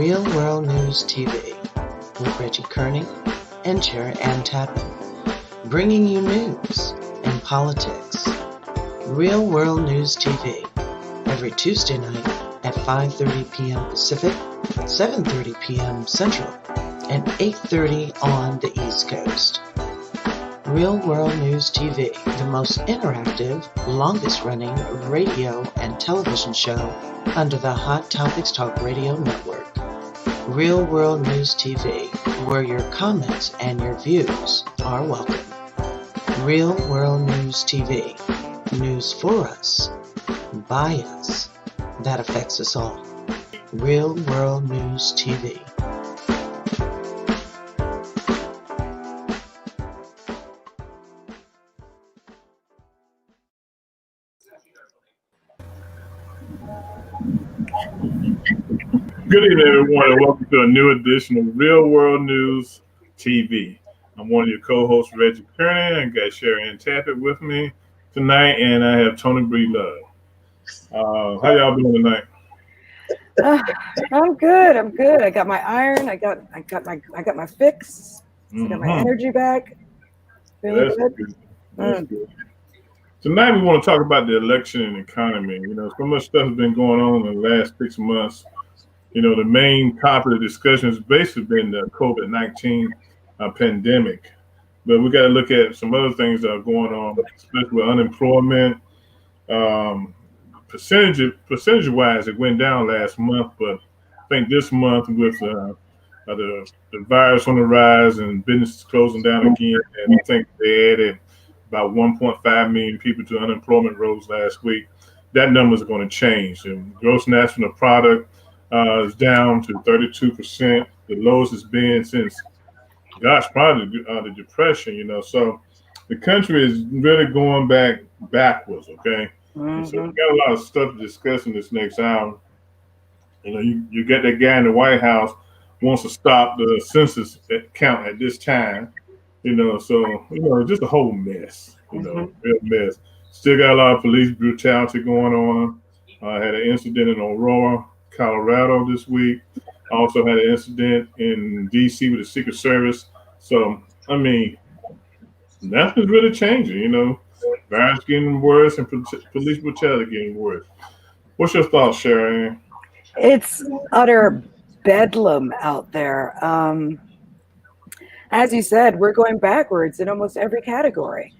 Real World News TV with Reggie Kearney and Chair Ann Tappan, bringing you news and politics. Real World News TV every Tuesday night at 5:30 p.m. Pacific, 7:30 p.m. Central, and 8:30 on the East Coast. Real World News TV, the most interactive, longest-running radio and television show under the Hot Topics Talk Radio Network. Real World News TV, where your comments and your views are welcome. Real World News TV, news for us, by us, that affects us all. Real World News TV. Good evening, everyone, and welcome to a new edition of Real World News TV. I'm one of your co-hosts, Reggie Kearney. I got Sherry Ann Tappan with me tonight, and I have Tony Bree Love. How y'all doing tonight? I'm good. I got my iron. I got my fix. I got my energy back. That's good. That's good. Tonight we want to talk about the election and economy. You know, so much stuff has been going on in the last 6 months. You know, the main topic of discussion has basically been the COVID-19 pandemic. But we got to look at some other things that are going on, especially with unemployment. Percentage-wise, it went down last month, but I think this month with the virus on the rise and businesses closing down again, and I think they added about 1.5 million people to unemployment rolls last week. That number is going to change. The gross national product is down to 32%, the lowest it's been since, probably the Depression, you know. So the country is really going backwards, okay? Mm-hmm. So we got a lot of stuff to discuss in this next hour. You know, you get that guy in the White House wants to stop the census count at this time, you know, so, you know, just a whole mess, you know, real mess. Still got a lot of police brutality going on. I had an incident in Aurora, Colorado this week. Also had an incident in D.C. with the Secret Service. So, I mean, nothing's really changing, you know. Virus getting worse and police brutality getting worse. What's your thoughts, Sharon? It's utter bedlam out there. As you said, we're going backwards in almost every category.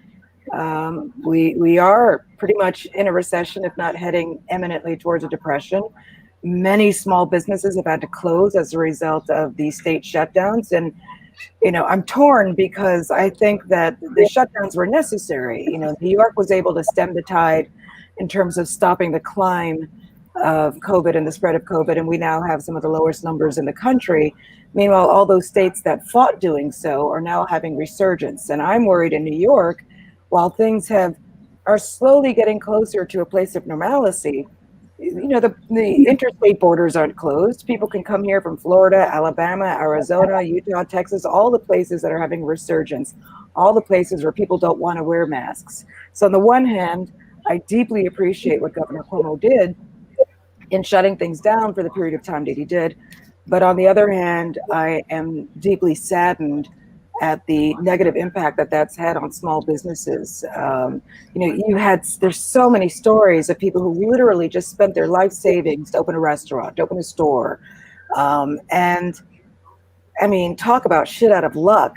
We are pretty much in a recession, if not heading imminently towards a depression. Many small businesses have had to close as a result of the state shutdowns. And, you know, I'm torn because I think that the shutdowns were necessary. You know, New York was able to stem the tide in terms of stopping the climb of COVID and the spread of COVID. And we now have some of the lowest numbers in the country. Meanwhile, all those states that fought doing so are now having resurgence. And I'm worried in New York, while things are slowly getting closer to a place of normalcy, you know, the interstate borders aren't closed. People can come here from Florida, Alabama, Arizona, Utah, Texas, all the places that are having resurgence, all the places where people don't want to wear masks. So on the one hand, I deeply appreciate what Governor Cuomo did in shutting things down for the period of time that he did. But on the other hand, I am deeply saddened at the negative impact that that's had on small businesses. You know, there's so many stories of people who literally just spent their life savings to open a restaurant, to open a store. And I mean, talk about shit out of luck,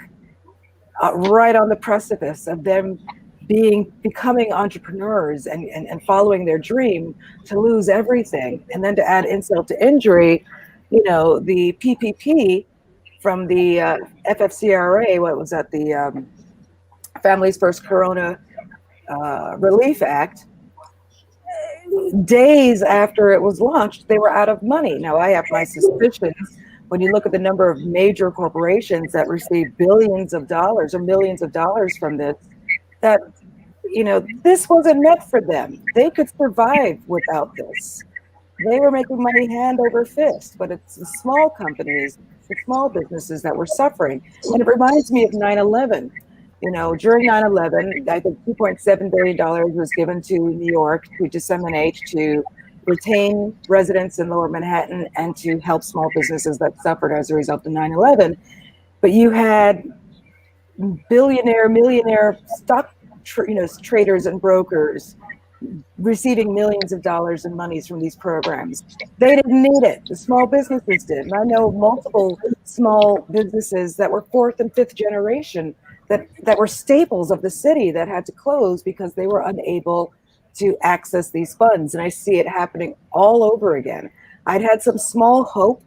right on the precipice of them becoming entrepreneurs and following their dream, to lose everything. And then to add insult to injury, you know, the PPP from the FFCRA, what was that, the Families First Corona Relief Act, days after it was launched, they were out of money. Now, I have my suspicions when you look at the number of major corporations that receive billions of dollars or millions of dollars from this, that, you know, this wasn't meant for them. They could survive without this. They were making money hand over fist, but it's the small companies, the small businesses that were suffering. And it reminds me of 9/11. You know, during 9/11, I think $2.7 billion was given to New York to disseminate to retain residents in Lower Manhattan and to help small businesses that suffered as a result of 9/11. But you had millionaire stock traders and brokers receiving millions of dollars in monies from these programs. They didn't need it. The small businesses did. And I know multiple small businesses that were fourth and fifth generation that were staples of the city that had to close because they were unable to access these funds. And I see it happening all over again. I'd had some small hope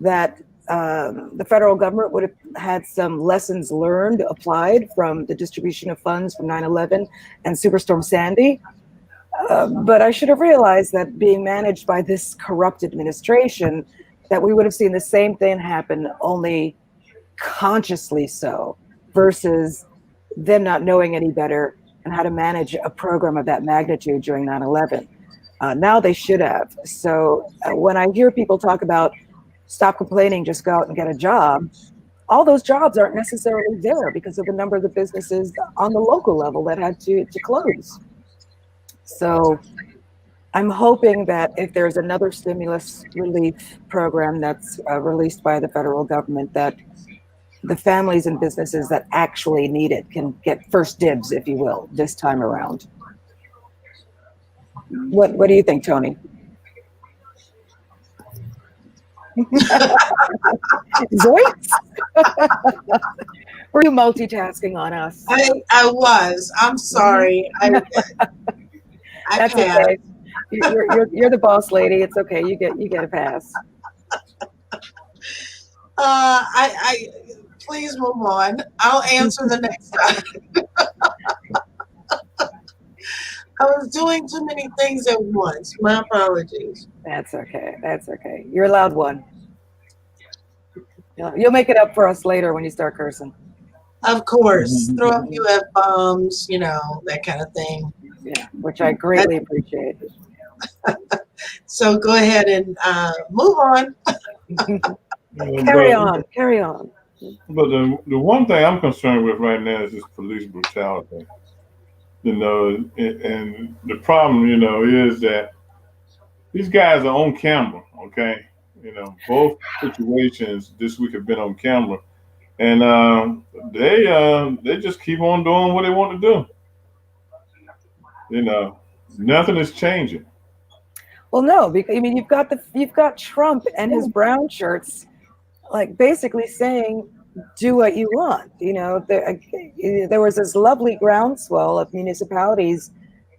that the federal government would have had some lessons learned applied from the distribution of funds from 9/11 and Superstorm Sandy. But I should have realized that being managed by this corrupt administration, that we would have seen the same thing happen, only consciously so, versus them not knowing any better and how to manage a program of that magnitude during 9/11. Now they should have. So when I hear people talk about stop complaining, just go out and get a job, all those jobs aren't necessarily there because of the number of the businesses on the local level that had to close. So I'm hoping that if there's another stimulus relief program that's released by the federal government, that the families and businesses that actually need it can get first dibs, if you will, this time around. What do you think, Tony? Zoinks! Were you multitasking on us? I was. I'm sorry. That's okay. You're the boss lady. It's okay. You get a pass. I please move on. I'll answer the next time. I was doing too many things at once. My apologies. That's okay. That's okay. You're allowed one. You'll make it up for us later when you start cursing. Of course. Throw a few F-bombs, that kind of thing. Yeah, which I greatly appreciate. So go ahead and move on. Carry on. But the one thing I'm concerned with right now is this police brutality. And the problem, is that these guys are on camera, okay? Both situations this week have been on camera. And they just keep on doing what they want to do. Nothing is changing. Well, no, because you've got Trump and his brown shirts, like basically saying, "Do what you want." There was this lovely groundswell of municipalities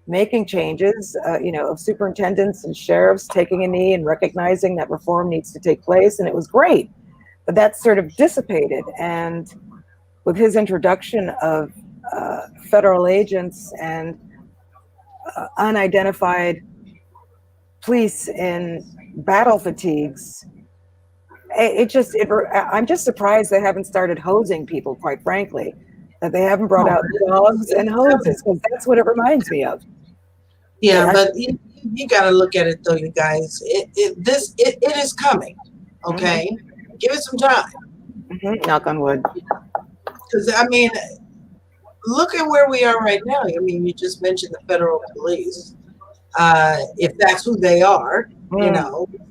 making changes, of superintendents and sheriffs taking a knee and recognizing that reform needs to take place, and it was great. But that sort of dissipated, and with his introduction of federal agents and unidentified police in battle fatigues, I'm just surprised they haven't started hosing people, quite frankly, that they haven't brought out dogs and hoses, because that's what it reminds me of. Yeah, but you got to look at it though, you guys. It is coming, okay? Mm-hmm. Give it some time. Mm-hmm. Knock on wood. Because look at where we are right now. You just mentioned the federal police. If that's who they are,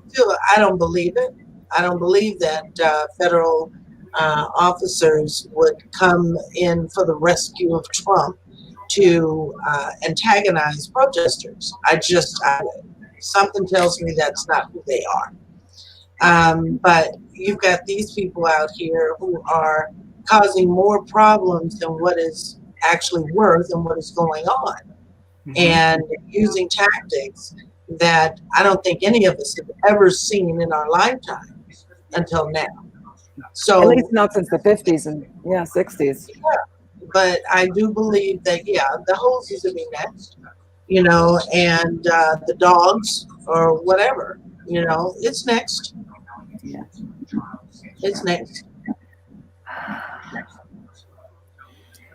still, I don't believe it. I don't believe that federal officers would come in for the rescue of Trump to antagonize protesters. Something tells me that's not who they are. But you've got these people out here who are causing more problems than what is actually worth and what is going on. Mm-hmm. And using tactics that I don't think any of us have ever seen in our lifetime until now. So at least not since the 50s and 60s. Yeah, but I do believe that the hoses will be next, and the dogs or whatever, it's next. Yeah, it's next.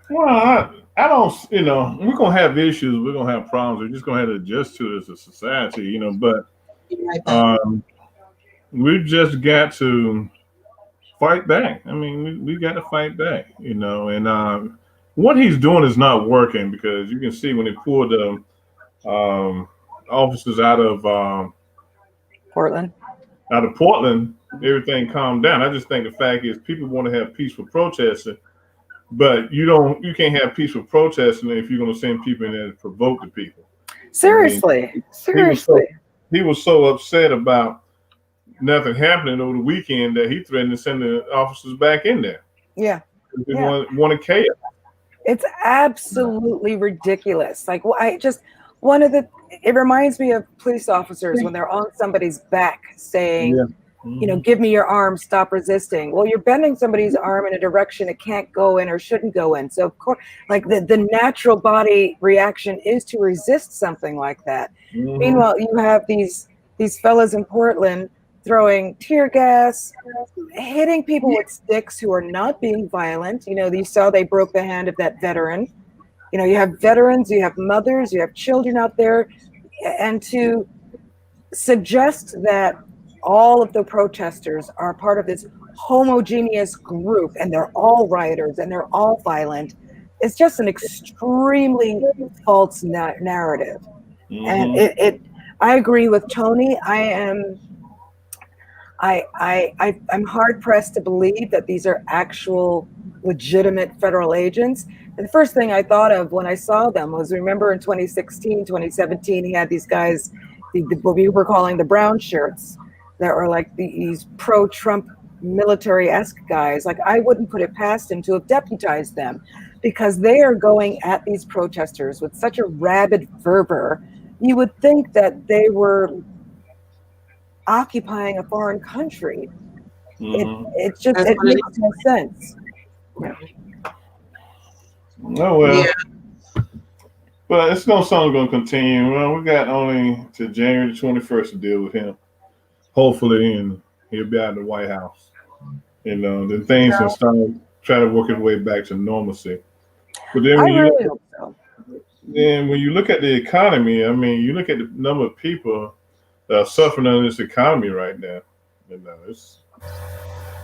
Well, I don't, we're going to have issues. We're going to have problems. We're just going to have to adjust to it as a society, but we've just got to fight back. We got to fight back, and what he's doing is not working, because you can see when they pulled the officers out of Portland. Out of Portland, everything calmed down. I just think the fact is people want to have peaceful protesting, but you can't have peaceful protesting if you're going to send people in there to provoke the people. Seriously, I mean, seriously. He was so upset about nothing happening over the weekend that he threatened to send the officers back in there. Yeah. They wanted chaos. It's absolutely ridiculous. Like, it reminds me of police officers when they're on somebody's back saying, give me your arm, stop resisting. Well, you're bending somebody's arm in a direction it can't go in or shouldn't go in. So of course, like the natural body reaction is to resist something like that. Meanwhile, you have these fellas in Portland throwing tear gas, hitting people with sticks who are not being violent. You saw they broke the hand of that veteran. You have veterans, you have mothers, you have children out there. And to suggest that all of the protesters are part of this homogeneous group and they're all rioters and they're all violent is just an extremely false narrative. And I agree with Tony. I'm hard pressed to believe that these are actual legitimate federal agents. And the first thing I thought of when I saw them was, remember in 2016, 2017, he had these guys, what we were calling the brown shirts, that were like these pro-Trump military-esque guys. Like, I wouldn't put it past him to have deputized them, because they are going at these protesters with such a rabid fervor. You would think that they were occupying a foreign country. It makes no sense. Yeah. Oh well. Yeah. But it's something going to continue. Well, we got only to January the 21st to deal with him. Hopefully, and he'll be out of the White House. Then things will start try to work its way back to normalcy. But then when you look at the economy, I mean, you look at the number of people that are suffering under this economy right now.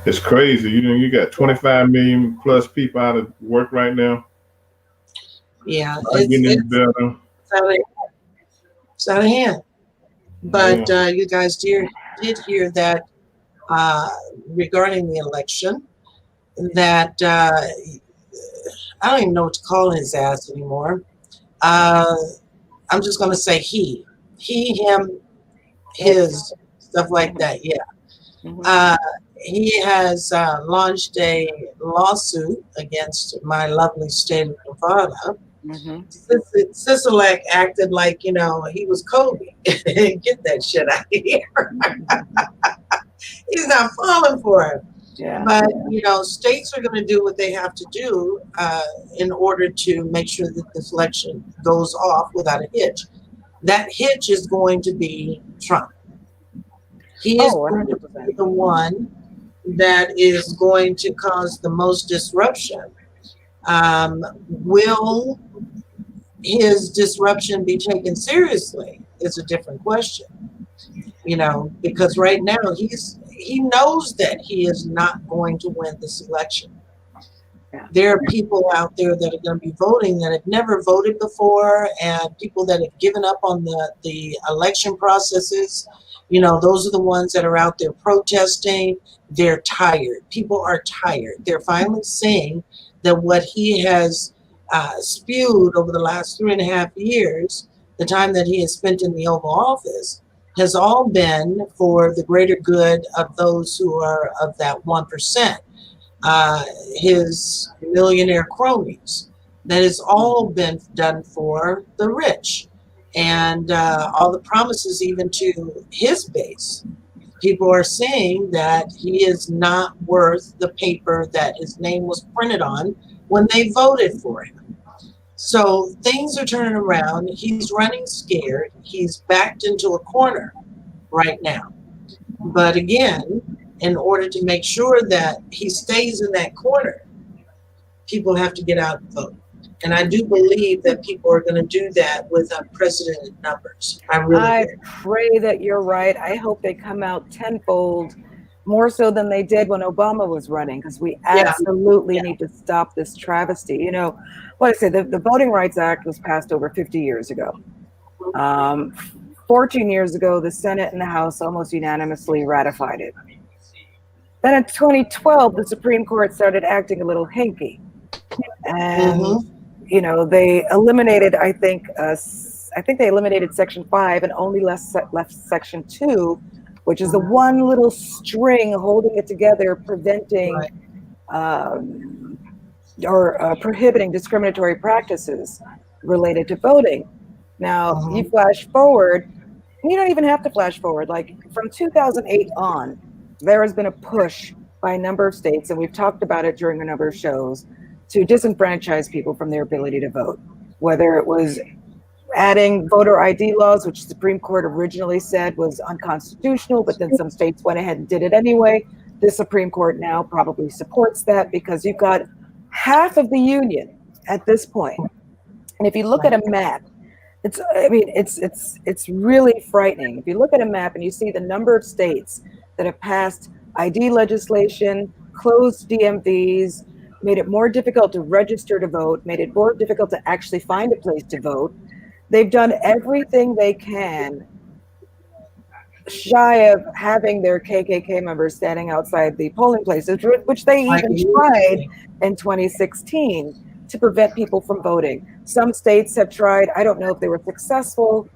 It's crazy. You got 25 million plus people out of work right now. Yeah, it's out of hand. But you guys did hear that regarding the election, that I don't even know what to call his ass anymore. I'm just going to say he, him, his, stuff like that. Yeah. He has launched a lawsuit against my lovely state of Nevada. Sisolak acted like, he was Kobe. Get that shit out of here. He's not falling for him. Yeah. But, states are going to do what they have to do in order to make sure that this election goes off without a hitch. That hitch is going to be Trump. He is going to be the one that is going to cause the most disruption. Will his disruption be taken seriously is a different question. Because right now he knows that he is not going to win this election. Yeah. There are people out there that are going to be voting that have never voted before, and people that have given up on the election processes. Those are the ones that are out there protesting. They're tired. People are tired. They're finally seeing that what he has spewed over the last 3.5 years, the time that he has spent in the Oval Office, has all been for the greater good of those who are of that 1%. His millionaire cronies. That has all been done for the rich. And all the promises even to his base. People are saying that he is not worth the paper that his name was printed on when they voted for him. So things are turning around. He's running scared. He's backed into a corner right now. But again, in order to make sure that he stays in that corner, people have to get out and vote. And I do believe that people are going to do that with unprecedented numbers. I pray that you're right. I hope they come out tenfold, more so than they did when Obama was running, because we absolutely need to stop this travesty. What I say, the Voting Rights Act was passed over 50 years ago. 14 years ago, the Senate and the House almost unanimously ratified it. Then in 2012, the Supreme Court started acting a little hinky. And, you know, they eliminated, I think they eliminated Section 5 and only left Section 2, which is the one little string holding it together, preventing or prohibiting discriminatory practices related to voting. Now, you flash forward, you don't even have to flash forward. Like from 2008 on, there has been a push by a number of states, and we've talked about it during a number of shows, to disenfranchise people from their ability to vote. Whether it was adding voter ID laws, which the Supreme Court originally said was unconstitutional, but then some states went ahead and did it anyway. The Supreme Court now probably supports that because you've got half of the union at this point. And if you look at a map, it's really frightening. If you look at a map and you see the number of states that have passed ID legislation, closed DMVs, made it more difficult to register to vote, made it more difficult to actually find a place to vote. They've done everything they can shy of having their KKK members standing outside the polling places, which they even tried in 2016 to prevent people from voting. Some states have tried. I don't know if they were successful,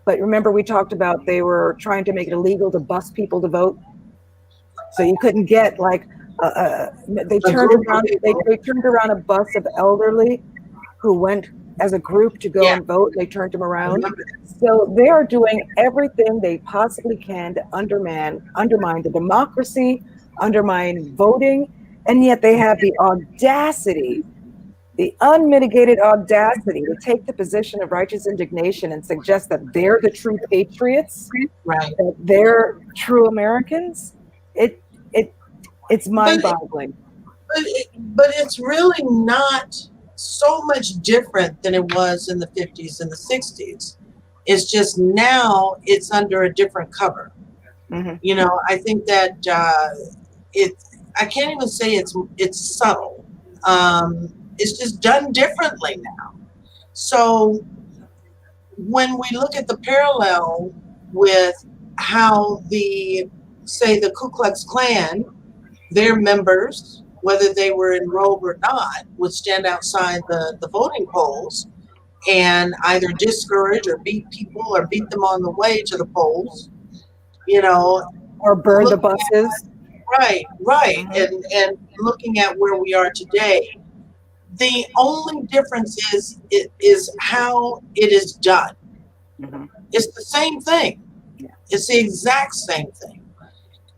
but remember we talked about they were trying to make it illegal to bus people to vote. So you couldn't get like, they turned around a bus of elderly who went as a group to go and vote. They turned them around. So they are doing everything they possibly can to undermine the democracy, undermine voting, and yet they have the audacity, the unmitigated audacity to take the position of righteous indignation and suggest that they're the true patriots, that they're true Americans. It's mind-boggling. But it's really not so much different than it was in the 50s and the 60s. It's just now it's under a different cover. You know, I think that I can't even say it's subtle. It's just done differently now. So when we look at the parallel with how the Ku Klux Klan, their members, whether they were enrolled or not, would stand outside the voting polls and either discourage or beat people or beat them on the way to the polls, you know. Or burn the buses. Right. And looking at where we are today, the only difference is how it is done. It's the same thing. It's the exact same thing.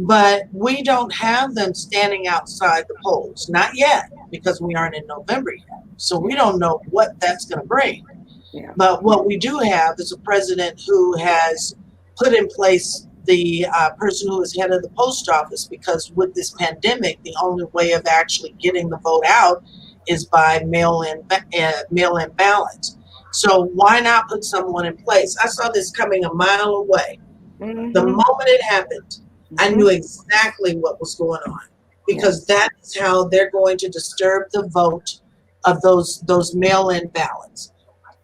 But we don't have them standing outside the polls, not yet, because we aren't in November yet. So we don't know what that's going to bring. But what we do have is a president who has put in place the person who is head of the post office, because with this pandemic, the only way of actually getting the vote out is by mail-in ballots. So why not put someone in place? I saw this coming a mile away. The moment it happened, I knew exactly what was going on, because that is how they're going to disturb the vote of those mail-in ballots,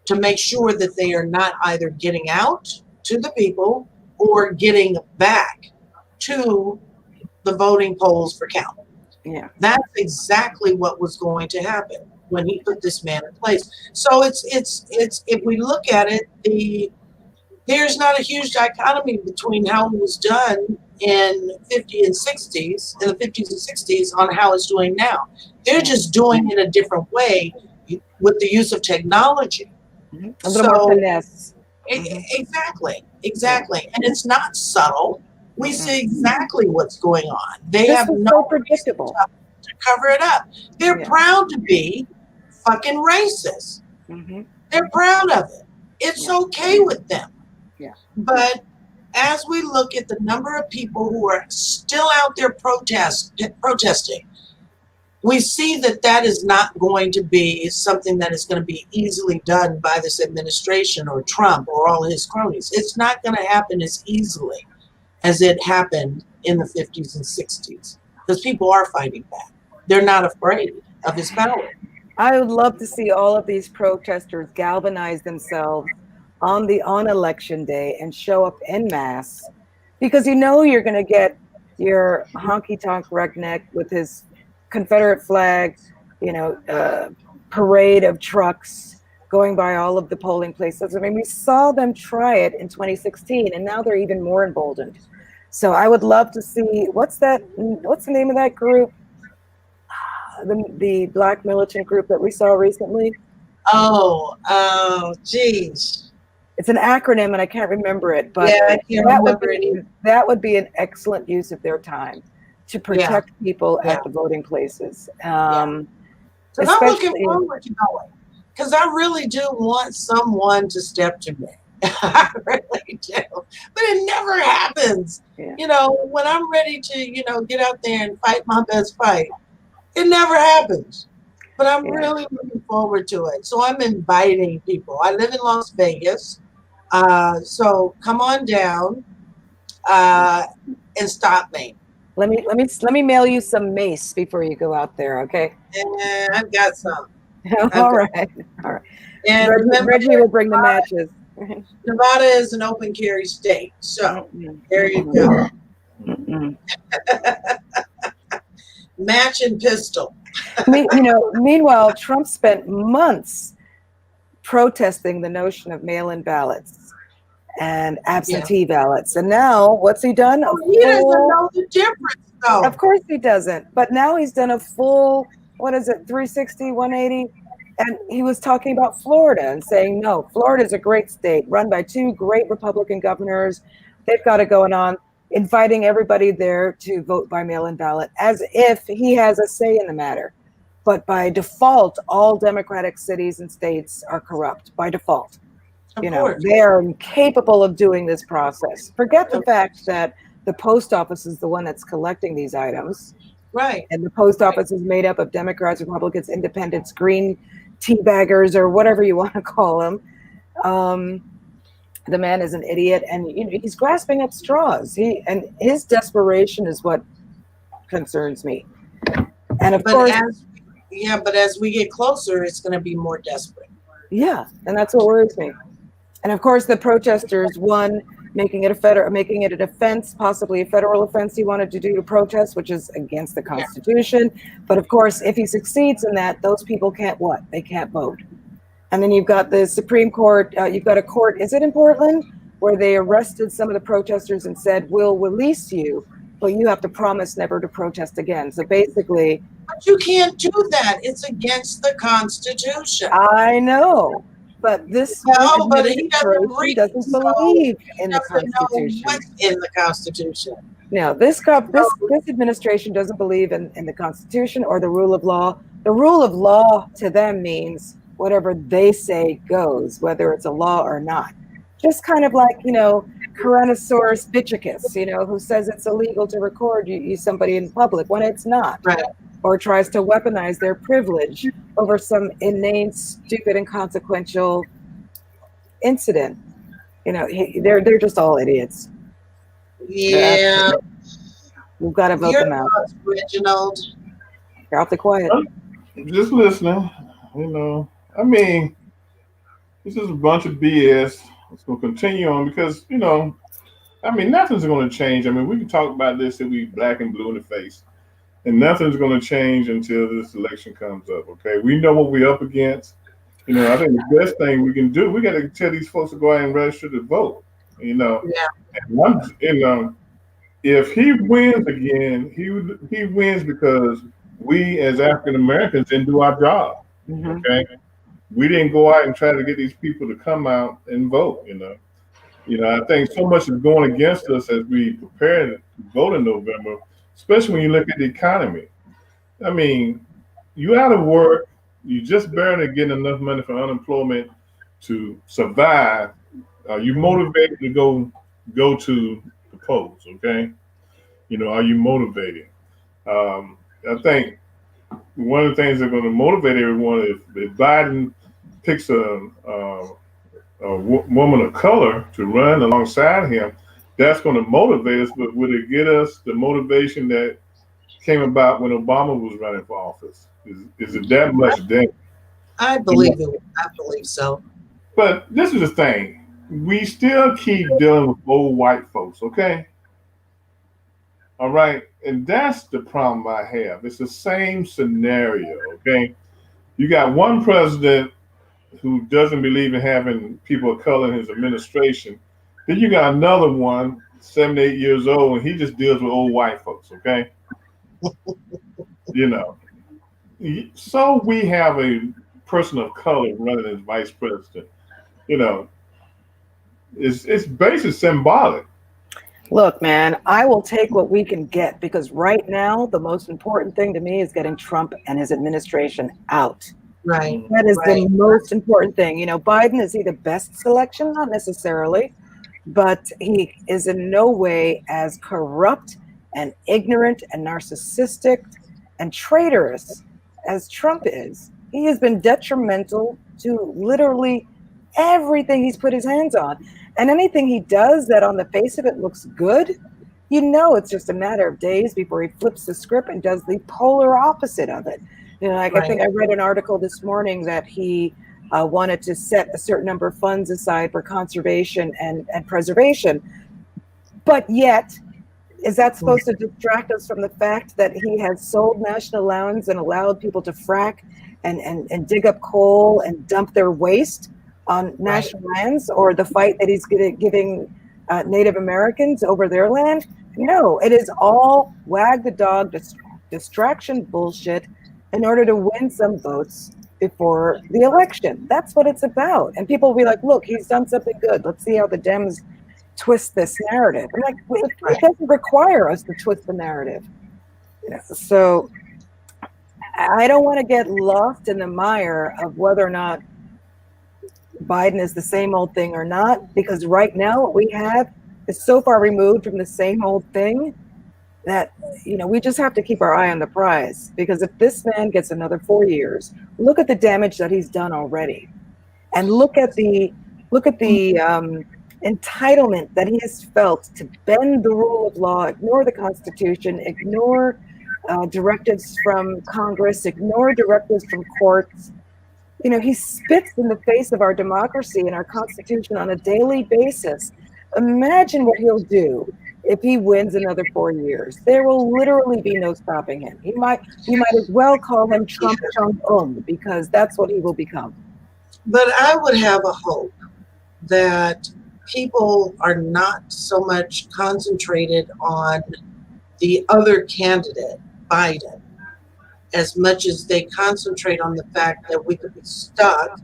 to make sure that they are not either getting out to the people or getting back to the voting polls for count. That's exactly what was going to happen when he put this man in place. So it's if we look at it, there's not a huge dichotomy between how it was done in the 50s and 60s on how it's doing now. They're just doing it a different way with the use of technology. A little more finesse. Exactly. And it's not subtle. We see exactly what's going on. They have no predictable to cover it up. They're proud to be fucking racist. They're proud of it. It's okay with them. But as we look at the number of people who are still out there protesting, we see that is not going to be something that is going to be easily done by this administration or Trump or all his cronies. It's not going to happen as easily as it happened in the 50s and 60s, because people are fighting back. They're not afraid of his power. I would love to see all of these protesters galvanize themselves on election day and show up en masse, because you know you're going to get your honky tonk redneck with his Confederate flag, parade of trucks going by all of the polling places. I mean, we saw them try it in 2016, and now they're even more emboldened. So I would love to see what's the name of that group, the Black militant group that we saw recently. Geez. It's an acronym, and I can't remember it, but yeah, I can't remember it. That would be an excellent use of their time to protect people at the voting places. So I'm looking forward to going, because I really do want someone to step to me. I really do, but it never happens. Yeah. When I'm ready to, get out there and fight my best fight, it never happens. But I'm really looking forward to it. So I'm inviting people. I live in Las Vegas, so come on down and stop me. Let me mail you some mace before you go out there, okay? Yeah, I've got some. All right. And Reggie will bring the matches. Nevada is an open carry state, so there you go. Match and pistol. Meanwhile, Trump spent months protesting the notion of mail-in ballots and absentee ballots, and now what's he done? He doesn't know the difference, though. Of course he doesn't. But now he's done a full 360, 180. And he was talking about Florida and saying, no, Florida is a great state run by two great Republican governors. They've got it going on, inviting everybody there to vote by mail-in ballot as if he has a say in the matter. But by default, all Democratic cities and states are corrupt by default. They are incapable of doing this process. Forget the fact that the post office is the one that's collecting these items. Right. And the post office is made up of Democrats, Republicans, independents, green teabaggers, or whatever you want to call them. The man is an idiot, and he's grasping at straws. His desperation is what concerns me. And of course, but as we get closer, it's going to be more desperate. Yeah, and that's what worries me. And of course, the protesters won, making it an offense, possibly a federal offense he wanted to do to protest, which is against the Constitution. But of course, if he succeeds in that, those people can't what? They can't vote. And then you've got the Supreme Court, you've got a court, is it in Portland, where they arrested some of the protesters and said, we'll release you, but you have to promise never to protest again. So basically... But you can't do that. It's against the Constitution. I know. But this administration doesn't believe in the Constitution. What's in the Constitution? No, this administration doesn't believe in the Constitution or the rule of law. The rule of law to them means whatever they say goes, whether it's a law or not. Just kind of like, Tyrannosaurus Bitchicus, who says it's illegal to record somebody in public when it's not. Right. Or tries to weaponize their privilege over some inane, stupid, inconsequential incident. They're just all idiots. Yeah. We've got to vote them out. Reginald. You're awfully quiet. Just listening. I mean, this is a bunch of BS. It's going to continue on because, nothing's going to change. I mean, we can talk about this till we black and blue in the face. And nothing's going to change until this election comes up, okay? We know what we're up against. I think the best thing we can do, we got to tell these folks to go out and register to vote, Yeah. And if he wins again, he wins because we as African Americans didn't do our job, okay? We didn't go out and try to get these people to come out and vote, I think so much is going against us as we prepare to vote in November, especially when you look at the economy. I mean, you out of work, you just barely getting enough money for unemployment to survive. Are you motivated to go to the polls, okay? Are you motivated? I think one of the things that are going to motivate everyone if Biden picks a woman of color to run alongside him, that's going to motivate us, but will it get us the motivation that came about when Obama was running for office? Is it that much then? I believe it. I believe so. But this is the thing. we still keep dealing with old white folks, okay? All right. And that's the problem I have. It's the same scenario, okay? You got one president who doesn't believe in having people of color in his administration. Then you got another one, 78 years old, and he just deals with old white folks, okay? You know. So we have a person of color running as vice president. You know, it's basically symbolic. Look, man, I will take what we can get because right now the most important thing to me is getting Trump and his administration out. Right. That is Right. the most important thing. You know, Biden is he the best selection? Not necessarily, but he is in no way as corrupt and ignorant and narcissistic and traitorous as Trump is. He has been detrimental to literally everything he's put his hands on. And anything he does that on the face of it looks good, you know it's just a matter of days before he flips the script and does the polar opposite of it. You know, like I think I read an article this morning that he wanted to set a certain number of funds aside for conservation and preservation. But yet, is that supposed to distract us from the fact that he has sold national lands and allowed people to frack and dig up coal and dump their waste on national lands, or the fight that he's giving Native Americans over their land? No, it is all wag the dog distraction bullshit in order to win some votes before the election. That's what it's about. And people will be like, look, he's done something good. Let's see how the Dems twist this narrative. I'm like, it doesn't require us to twist the narrative. So I don't want to get lost in the mire of whether or not Biden is the same old thing or not, because right now what we have is so far removed from the same old thing that, you know, we just have to keep our eye on the prize. Because if this man gets another 4 years, look at the damage that he's done already, and look at the entitlement that he has felt to bend the rule of law, ignore the Constitution, ignore directives from Congress, ignore directives from courts. You know, he spits in the face of our democracy and our Constitution on a daily basis. Imagine what he'll do if he wins another 4 years. There will literally be no stopping him. You might as well call him Trump Chung-un, because that's what he will become. But I would have a hope that people are not so much concentrated on the other candidate, Biden, as much as they concentrate on the fact that we could be stuck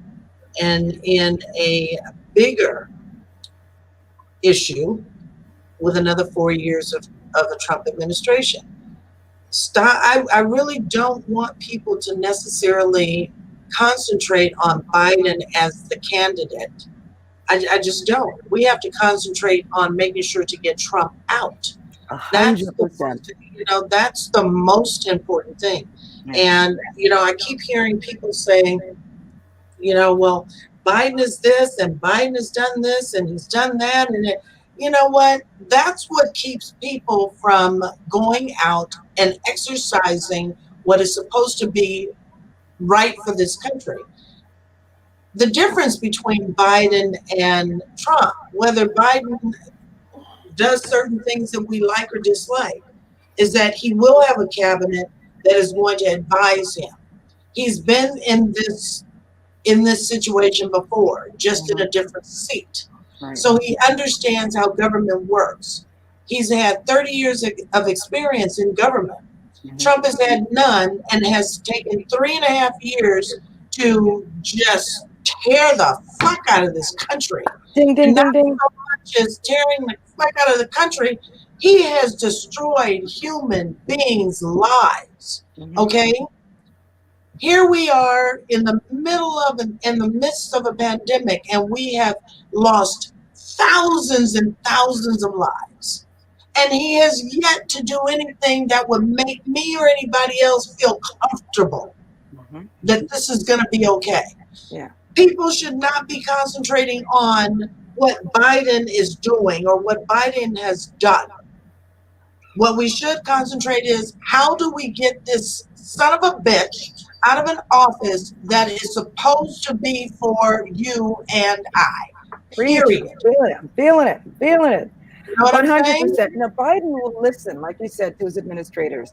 and in a bigger issue with another 4 years of the Trump administration. I really don't want people to necessarily concentrate on Biden as the candidate. I just don't. We have to concentrate on making sure to get Trump out. 100%. That's the most important thing. And, I keep hearing people saying, well, Biden is this and Biden has done this and he's done that. And you know what? That's what keeps people from going out and exercising what is supposed to be right for this country. The difference between Biden and Trump, whether Biden does certain things that we like or dislike, is that he will have a cabinet that is going to advise him. He's been in this situation before, just in a different seat. Right. So he understands how government works. He's had 30 years of experience in government. Mm-hmm. Trump has had none and has taken 3.5 years to just tear the fuck out of this country. Ding, ding, ding, ding. So much as tearing the fuck out of the country, he has destroyed human beings' lives. Mm-hmm. Okay? Here we are in the midst of a pandemic, and we have lost thousands and thousands of lives. And he has yet to do anything that would make me or anybody else feel comfortable that this is going to be okay. Yeah. People should not be concentrating on what Biden is doing or what Biden has done. What we should concentrate is, how do we get this son of a bitch out of an office that is supposed to be for you and I? Period. I'm feeling it. You know what I'm saying? 100%. Now, Biden will listen, like you said, to his administrators,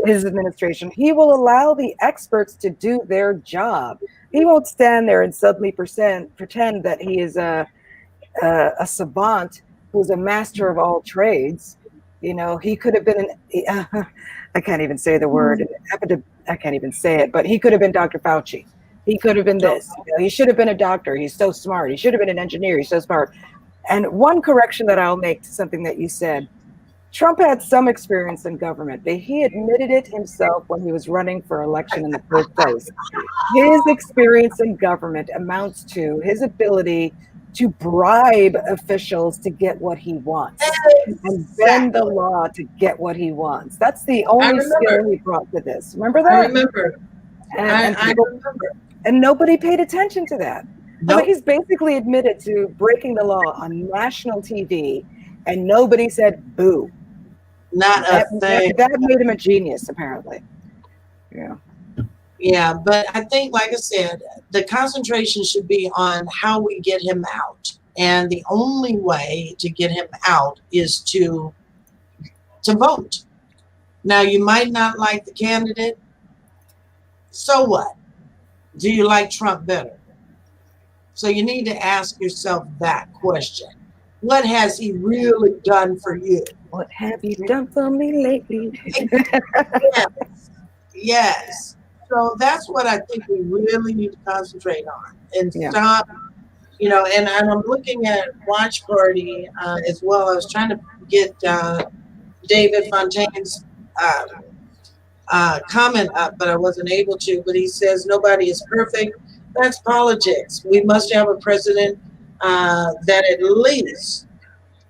his administration. He will allow the experts to do their job. He won't stand there and suddenly pretend that he is a savant who's a master of all trades. You know, he could have been I can't even say the word. I can't even say it, but he could have been Dr. Fauci. He could have been this. You know, he should have been a doctor. He's so smart. He should have been an engineer. He's so smart. And one correction that I'll make to something that you said, Trump had some experience in government. He admitted it himself when he was running for election in the first place. His experience in government amounts to his ability to bribe officials to get what he wants and bend the law to get what he wants. That's the only skill he brought to this. Remember that? I remember. And I remember. And nobody paid attention to that. Nope. Like he's basically admitted to breaking the law on national TV, and nobody said boo. Not a thing. That made him a genius, apparently. Yeah. Yeah, but I think, like I said, the concentration should be on how we get him out. And the only way to get him out is to vote. Now, you might not like the candidate. So what? Do you like Trump better? So you need to ask yourself that question. What has he really done for you? What have you done for me lately? Yes. So that's what I think we really need to concentrate on and stop, you know, and I'm looking at Watch Party as well. I was trying to get David Fontaine's comment up, but I wasn't able to. But he says, nobody is perfect. That's politics. We must have a president that at least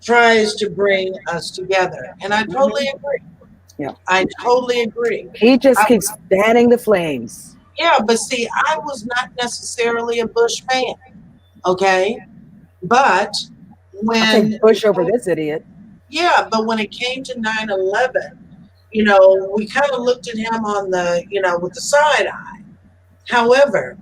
tries to bring us together. And I totally agree. Yeah, I totally agree. He just keeps fanning the flames. Yeah, but see, I was not necessarily a Bush fan, okay? But when I'll take Bush over this idiot. Yeah, but when it came to 9/11, you know, we kind of looked at him on the, you know, with the side eye. However,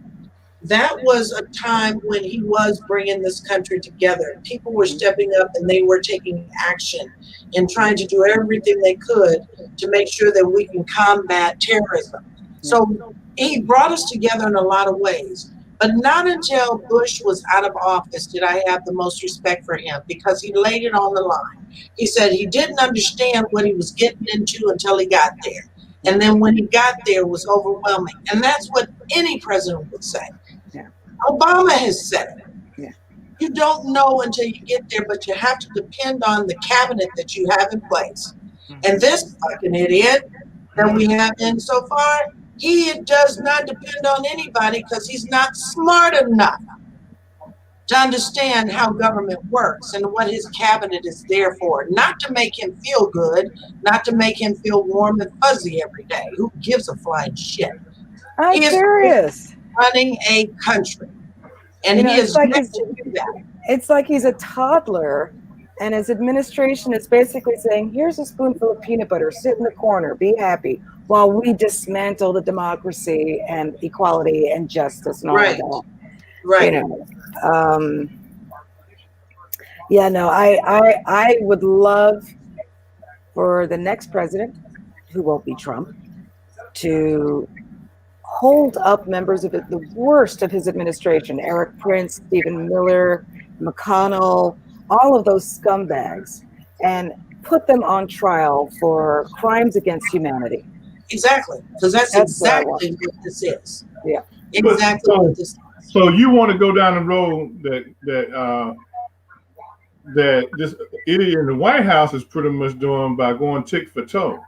that was a time when he was bringing this country together. People were stepping up and they were taking action and trying to do everything they could to make sure that we can combat terrorism. So he brought us together in a lot of ways. But not until Bush was out of office did I have the most respect for him, because he laid it on the line. He said he didn't understand what he was getting into until he got there. And then when he got there, it was overwhelming. And that's what any president would say. Yeah. Obama has said it. Yeah. You don't know until you get there, but you have to depend on the cabinet that you have in place. And this fucking idiot that we have in so far, he does not depend on anybody because he's not smart enough to understand how government works and what his cabinet is there for. Not to make him feel good, not to make him feel warm and fuzzy every day. Who gives a flying shit? I'm serious. Running a country. And he is like to do that. It's like he's a toddler, and his administration is basically saying, here's a spoonful of peanut butter, sit in the corner, be happy, while we dismantle the democracy and equality and justice and all of that. Right. You know, yeah, no, I would love for the next president, who won't be Trump, to hold up members of the worst of his administration, Eric Prince, Stephen Miller, McConnell, all of those scumbags, and put them on trial for crimes against humanity. Exactly, because that's exactly what this is. Yeah, exactly what this is. So you want to go down the road that this idiot in the White House is pretty much doing by going tick for toe.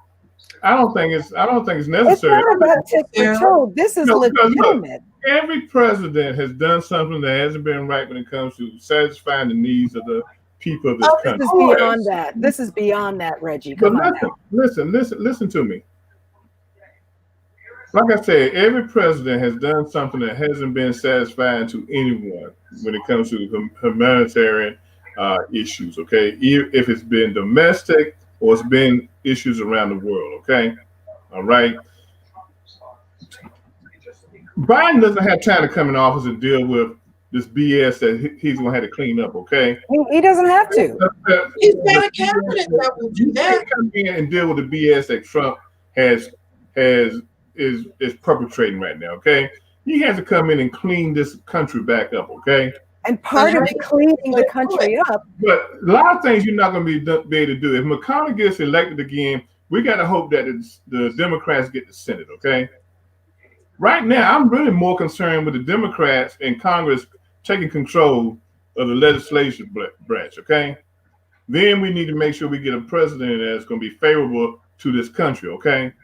I don't think it's necessary. It's not about tick for toe. This is legitimate. Look, every president has done something that hasn't been right when it comes to satisfying the needs of the people of this country. This is beyond that. This is beyond that, Reggie. Come on now. Listen to me. Like I said, every president has done something that hasn't been satisfying to anyone when it comes to humanitarian issues, okay? If it's been domestic or it's been issues around the world, okay? All right? Biden doesn't have time to come in office and deal with this BS that he's going to have to clean up. Okay, He doesn't have to. He's got a cabinet that will do You that. can't come in and deal with the BS that Trump is perpetrating right now. Okay, he has to come in and clean this country back up. Okay. And part of cleaning the country up. But a lot of things you're not going to be able to do. If McConnell gets elected again, we got to hope that the Democrats get the Senate, okay? Right now, I'm really more concerned with the Democrats in Congress taking control of the legislative branch, okay? Then we need to make sure we get a president that's going to be favorable to this country, okay?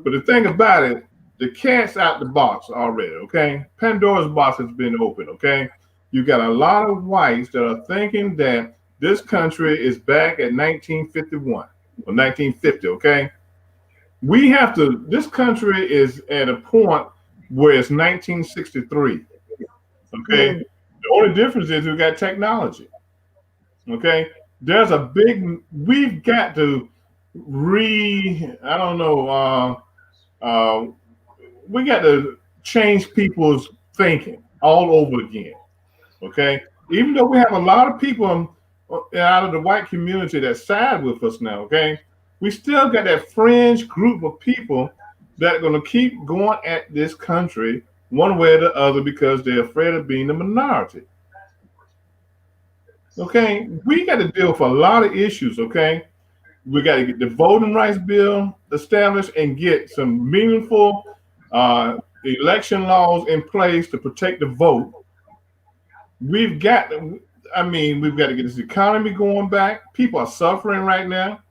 But the thing about it, the cat's out the box already, okay? Pandora's box has been opened, okay? You got a lot of whites that are thinking that this country is back at 1951 or 1950, okay? This country is at a point where it's 1963, okay? The only difference is we got technology, okay? We've got to we got to change people's thinking all over again. Okay, even though we have a lot of people out of the white community that side with us now, okay, we still got that fringe group of people that are going to keep going at this country one way or the other because they're afraid of being the minority. Okay, we got to deal with a lot of issues. Okay, we got to get the voting rights bill established and get some meaningful election laws in place to protect the vote. We've got to get this economy going back. People are suffering right now.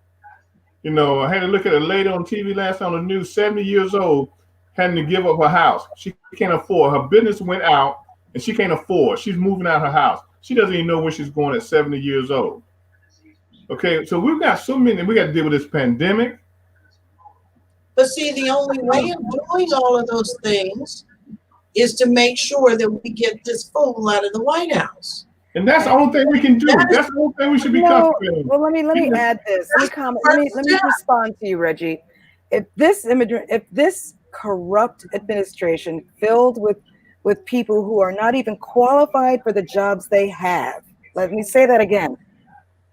You know, I had to look at a lady on TV last night on the news, 70 years old, having to give up her house. She can't afford. Her business went out, and she can't afford. She's moving out her house. She doesn't even know where she's going at 70 years old. Okay, so we've got so many. We got to deal with this pandemic. But see, the only way of doing all of those things is to make sure that we get this fool out of the White House. And that's the only thing we can do. That's the only thing we should be concentrating on. Well, let me add this. Let me respond to you, Reggie. If this corrupt administration filled with people who are not even qualified for the jobs they have, let me say that again.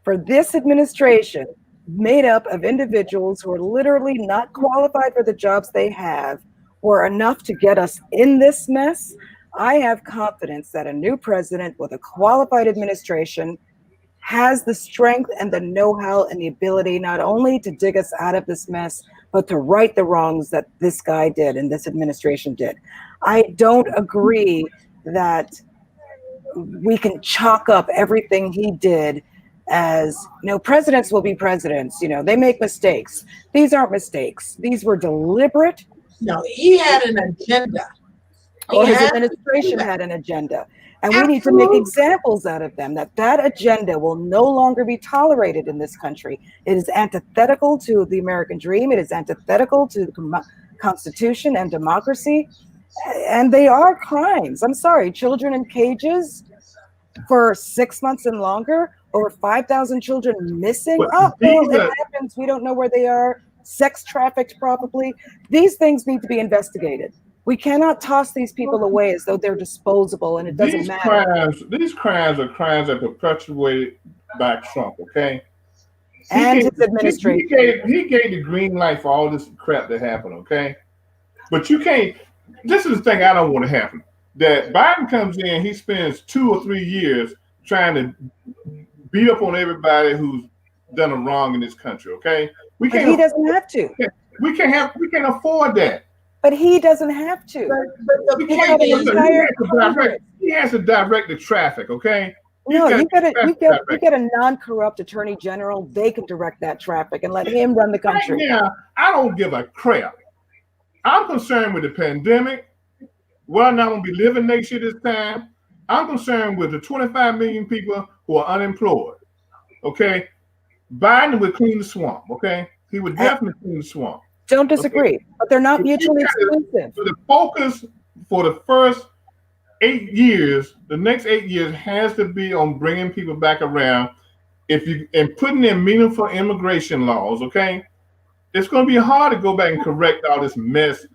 For this administration, made up of individuals who are literally not qualified for the jobs they have, were enough to get us in this mess, I have confidence that a new president with a qualified administration has the strength and the know-how and the ability not only to dig us out of this mess, but to right the wrongs that this guy did and this administration did. I don't agree that we can chalk up everything he did as, presidents will be presidents. They make mistakes. These aren't mistakes. These were deliberate. No, he had an agenda. His administration had an agenda. And we need to make examples out of them, that agenda will no longer be tolerated in this country. It is antithetical to the American dream. It is antithetical to the Constitution and democracy. And they are crimes. I'm sorry, children in cages for 6 months and longer, over 5,000 children missing. It happens. We don't know where they are. Sex trafficked probably. These things need to be investigated. We cannot toss these people away as though they're disposable and it doesn't matter. These crimes are crimes that are perpetuated by Trump, okay? And his administration. He gave the green light for all this crap that happened, okay? But you can't, this is the thing I don't want to happen. That Biden comes in, he spends 2 or 3 years trying to beat up on everybody who's done a wrong in this country, okay? He doesn't have to. We can't afford that. But he doesn't have to. He has to direct the traffic, okay? You get a non-corrupt attorney general. They can direct that traffic and let him run the country. Right now, I don't give a crap. I'm concerned with the pandemic. We're not going to be living next year this time. I'm concerned with the 25 million people who are unemployed, okay? Biden would clean the swamp, okay? He would definitely clean the swamp. Don't disagree, but they're not mutually exclusive. So the focus for the first 8 years, the next 8 years has to be on bringing people back around. And putting in meaningful immigration laws, okay? It's going to be hard to go back and correct all this mess.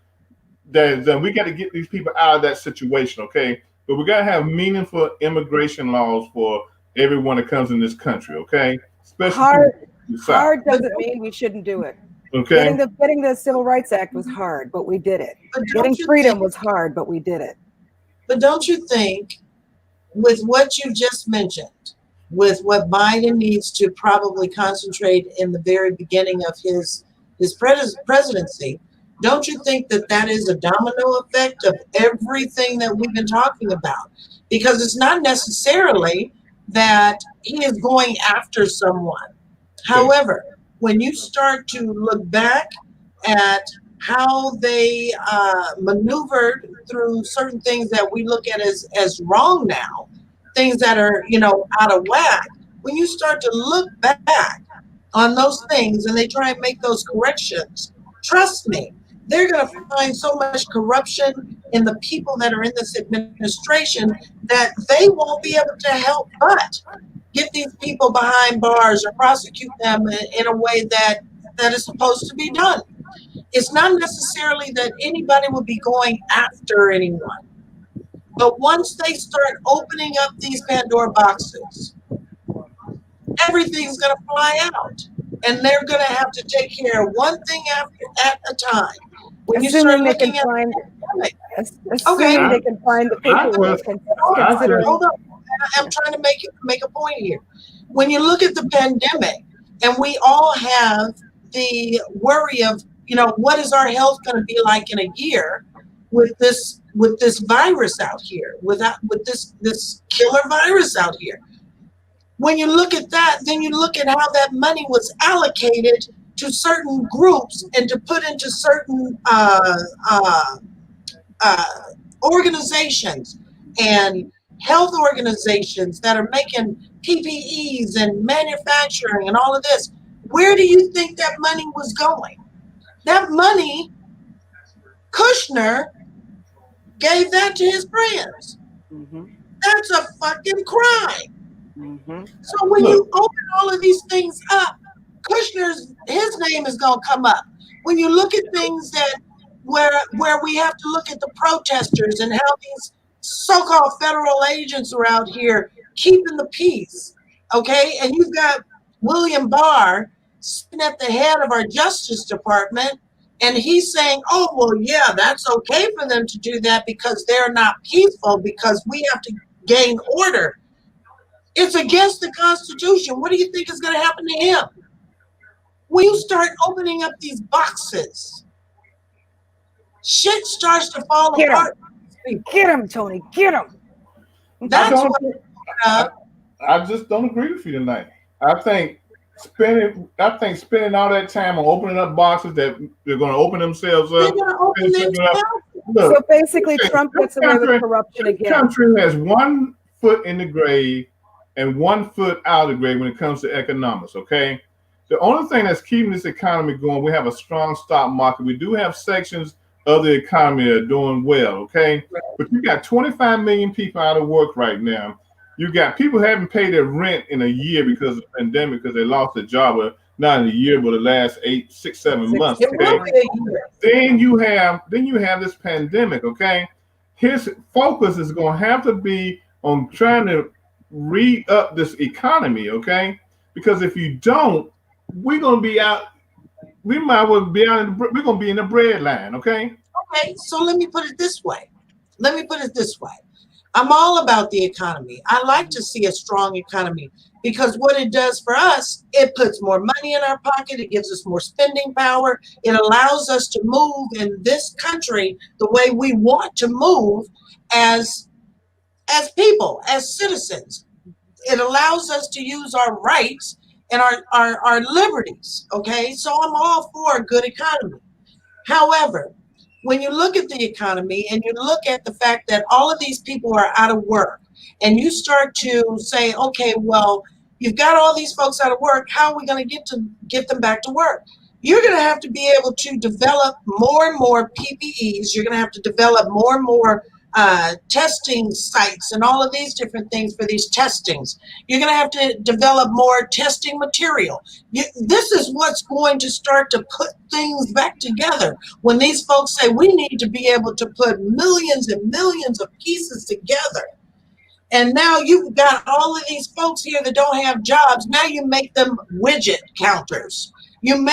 That we got to get these people out of that situation, okay? but we got to have meaningful immigration laws for everyone that comes in this country, okay? Especially hard doesn't mean we shouldn't do it. Okay. Getting the Civil Rights Act was hard, but we did it. But Getting freedom was hard, but we did it. But don't you think, with what you just mentioned, with what Biden needs to probably concentrate in the very beginning of his presidency, don't you think that that is a domino effect of everything that we've been talking about? Because it's not necessarily that he is going after someone. However, when you start to look back at how they maneuvered through certain things that we look at as wrong now, things that are, out of whack, when you start to look back on those things and they try and make those corrections, trust me, they're going to find so much corruption in the people that are in this administration that they won't be able to help but get these people behind bars or prosecute them in a way that is supposed to be done. It's not necessarily that anybody will be going after anyone, but once they start opening up these Pandora boxes, everything's going to fly out, and they're going to have to take care of one thing at a time. When you start looking at they can find the paperwork. Hold on, I'm trying to make a point here. When you look at the pandemic, and we all have the worry of, what is our health going to be like in a year with this virus out here, with this killer virus out here. When you look at that, then you look at how that money was allocated to certain groups and to put into certain organizations and health organizations that are making PPEs and manufacturing and all of this. Where do you think that money was going? That money, Kushner gave that to his friends. Mm-hmm. That's a fucking crime. Mm-hmm. So when you open all of these things up, his name is going to come up. When you look at things that where we have to look at the protesters and how these so-called federal agents are out here keeping the peace, okay? And you've got William Barr sitting at the head of our Justice Department, and he's saying, oh, well, yeah, that's okay for them to do that because they're not peaceful, because we have to gain order. It's against the Constitution. What do you think is going to happen to him? When you start opening up these boxes, shit starts to fall apart. Get him, Tony. Get him. That's I just don't agree with you tonight. I think spending all that time on opening up boxes that they're going to open themselves up. So basically, Trump gets away with corruption again. This country has 1 foot in the grave and 1 foot out of the grave when it comes to economics, okay? The only thing that's keeping this economy going, we have a strong stock market. We do have sections of the economy that are doing well, okay? But you got 25 million people out of work right now. You got people who haven't paid their rent in a year because of the pandemic, because they lost their job, or not in a year, but the last 8, 6, 7 months. Okay? Then you have this pandemic, okay? His focus is going to have to be on trying to re-up this economy, okay? Because if you don't, we're going to be out. We might well be out. We're going to be in the bread line, okay? Okay, so let me put it this way. I'm all about the economy. I like to see a strong economy because what it does for us, it puts more money in our pocket. It gives us more spending power. It allows us to move in this country the way we want to move as people, as citizens. It allows us to use our rights and our liberties, okay? So I'm all for a good economy. However, when you look at the economy and you look at the fact that all of these people are out of work, and you start to say, okay, well, you've got all these folks out of work, how are we going to get them back to work? You're going to have to be able to develop more and more PPEs. You're going to have to develop more and more testing sites and all of these different things for these testings. You're going to have to develop more testing material. This is what's going to start to put things back together. When these folks say we need to be able to put millions and millions of pieces together. And now you've got all of these folks here that don't have jobs. Now you make them widget counters. You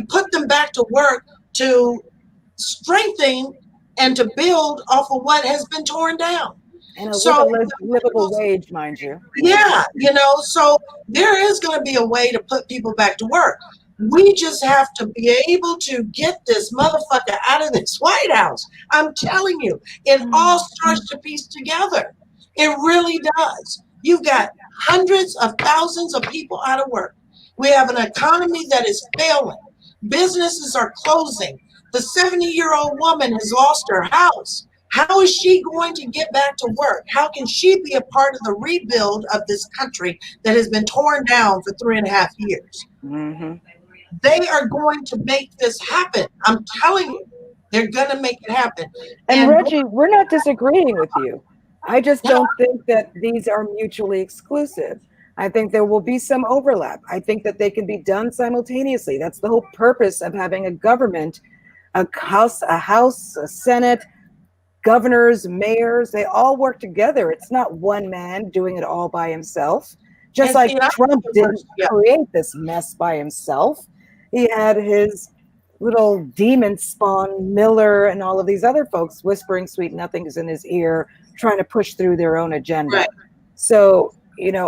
put them back to work to strengthen and to build off of what has been torn down. And with a livable wage, mind you. Yeah, so there is going to be a way to put people back to work. We just have to be able to get this motherfucker out of this White House. I'm telling you, it all starts to piece together. It really does. You've got hundreds of thousands of people out of work. We have an economy that is failing. Businesses are closing. The 70-year-old woman has lost her house. How is she going to get back to work? How can she be a part of the rebuild of this country that has been torn down for 3.5 years? Mm-hmm. They are going to make this happen. I'm telling you, they're going to make it happen. And Reggie, we're not disagreeing with you. I just don't think that these are mutually exclusive. I think there will be some overlap. I think that they can be done simultaneously. That's the whole purpose of having a government, a house, a Senate, governors, mayors. They all work together. It's not one man doing it all by himself. Just like Trump didn't create this mess by himself. He had his little demon spawn, Miller, and all of these other folks whispering sweet nothings in his ear, trying to push through their own agenda. Right. So,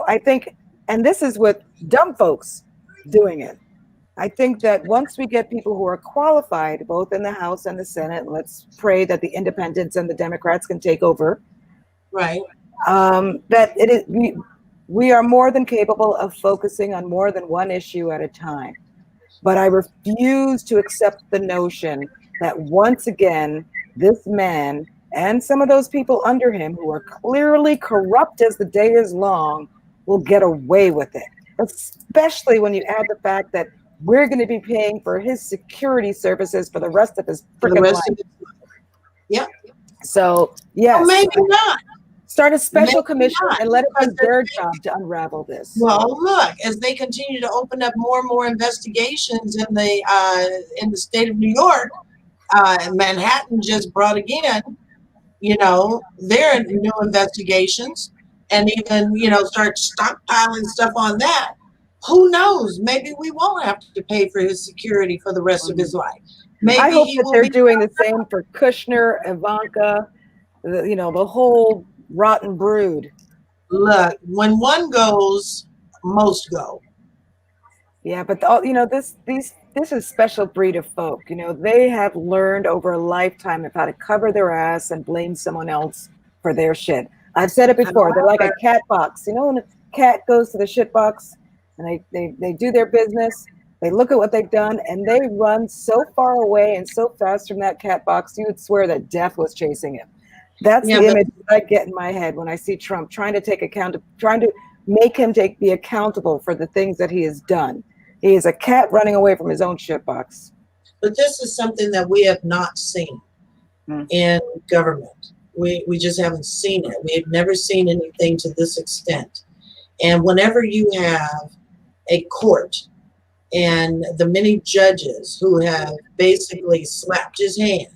I think, and this is with dumb folks doing it. I think that once we get people who are qualified, both in the House and the Senate, let's pray that the independents and the Democrats can take over. Right. That it is, we are more than capable of focusing on more than one issue at a time. But I refuse to accept the notion that once again, this man and some of those people under him who are clearly corrupt as the day is long will get away with it, especially when you add the fact that we're going to be paying for his security services for the rest of his freaking life. Yeah. So, yes. Well, maybe not. Start a special commission and let it be their job to unravel this. Well, look, as they continue to open up more and more investigations in the state of New York, Manhattan just brought again, their new investigations, and even, start stockpiling stuff on that. Who knows? Maybe we won't have to pay for his security for the rest of his life. Maybe I hope that they're doing the same for Kushner, Ivanka, the whole rotten brood. Look, when one goes, most go. Yeah, but this is a special breed of folk. They have learned over a lifetime of how to cover their ass and blame someone else for their shit. I've said it before. They're like a cat box. When a cat goes to the shit box and they do their business, they look at what they've done, and they run so far away and so fast from that cat box, you would swear that death was chasing him. That's the image that I get in my head when I see Trump trying to make him be accountable for the things that he has done. He is a cat running away from his own shit box. But this is something that we have not seen in government. We just haven't seen it. We have never seen anything to this extent. And whenever you have a court and the many judges who have basically slapped his hand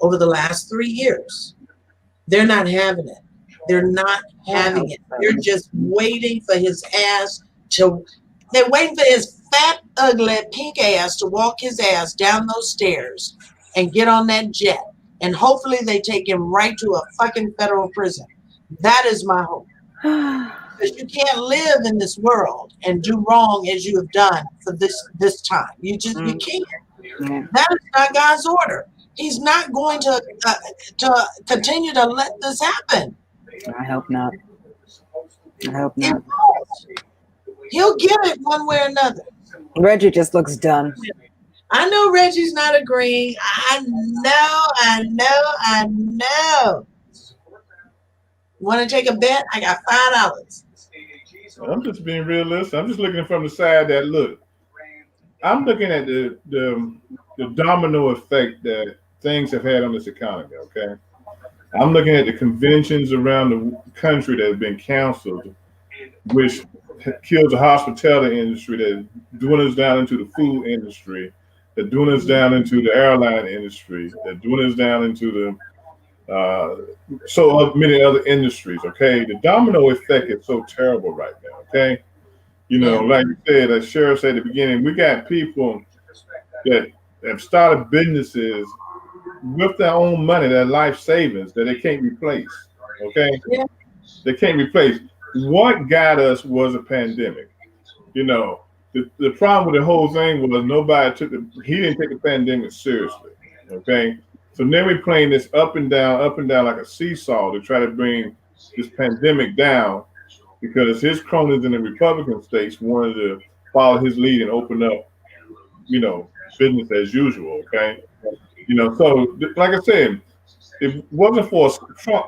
over the last 3 years, they're not having it. They're not having it. They're just waiting for his ass they're waiting for his fat, ugly, pink ass to walk his ass down those stairs and get on that jet. And hopefully they take him right to a fucking federal prison. That is my hope. Because you can't live in this world and do wrong as you have done for this time. You can't. Yeah. That is not God's order. He's not going to continue to let this happen. I hope not. He'll get it one way or another. Reggie just looks done. I know Reggie's not agreeing. I know. Want to take a bet? I got $5. I'm just being realistic. I'm just looking from the side that look. I'm looking at the domino effect that things have had on this economy. Okay, I'm looking at the conventions around the country that have been canceled, which kills the hospitality industry, that dwindles down into the food industry, that dwindles down into the airline industry, that dwindles down into the so many other industries. Okay, the domino effect is so terrible right now. Okay, Yeah. like you said, as Sheriff said at the beginning, we got people that have started businesses with their own money, their life savings that they can't replace. Okay, Yeah. they can't replace. What got us was a pandemic. The problem with the whole thing was nobody he didn't take the pandemic seriously. Okay, so now we're playing this up and down like a seesaw to try to bring this pandemic down because his cronies in the Republican states wanted to follow his lead and open up, business as usual. Okay, so like I said, if it wasn't for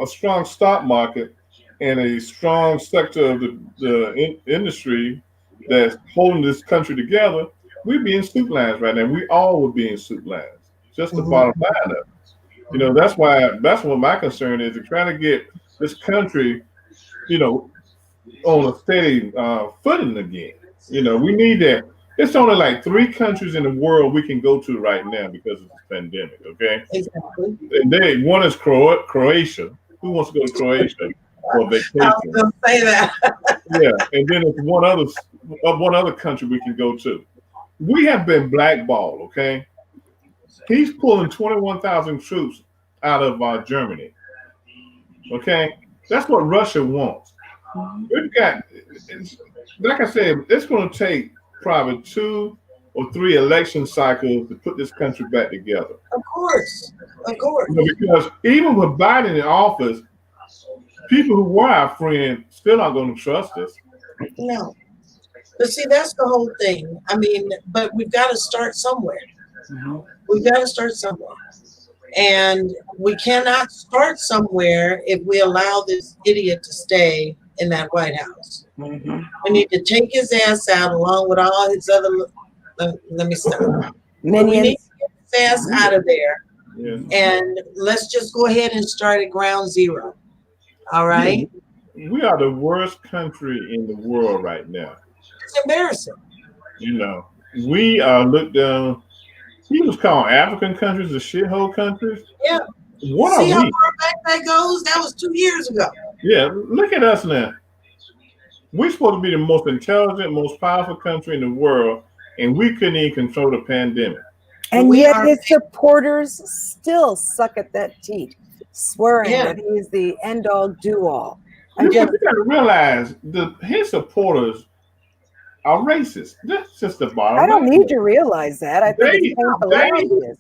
a strong stock market and a strong sector of the industry that's holding this country together, we'd be in soup lines right now. We all would be in soup lines. Just the bottom line of it. That's what my concern is to try to get this country, you know, on a steady footing again. We need that. It's only like 3 countries in the world we can go to right now because of this pandemic. Okay, Exactly. and one is Croatia. Who wants to go to Croatia for I vacation? was gonna say that. Yeah, and then there's one other country we can go to. We have been blackballed. Okay, he's pulling 21,000 troops out of Germany. Okay, that's what Russia wants. We've got, like I said, it's going to take probably 2 or 3 election cycles to put this country back together. Of course. Of course. Because even with Biden in office, people who were our friends still not going to trust us. No. But see, that's the whole thing. I mean, but we've got to start somewhere. We've got to start somewhere. And we cannot start somewhere if we allow this idiot to stay in that White House. We need to take his ass out along with all his other. Let me stop. We need Minions. to get his ass out of there, Yeah. and let's just go ahead and start at ground zero. All right? We are the worst country in the world right now. It's embarrassing. We are looked down. He was calling African countries the shithole countries. Yeah. What See are how we? far back that goes? That was 2 years ago. Yeah, look at us now. We're supposed to be the most intelligent, most powerful country in the world, and we couldn't even control the pandemic. And We yet are- his supporters still suck at that teat, swearing Yeah. that he's the end-all, do-all. You got to realize his supporters are racist. That's just the bottom I don't line. need to realize that. I think it's kind of hilarious.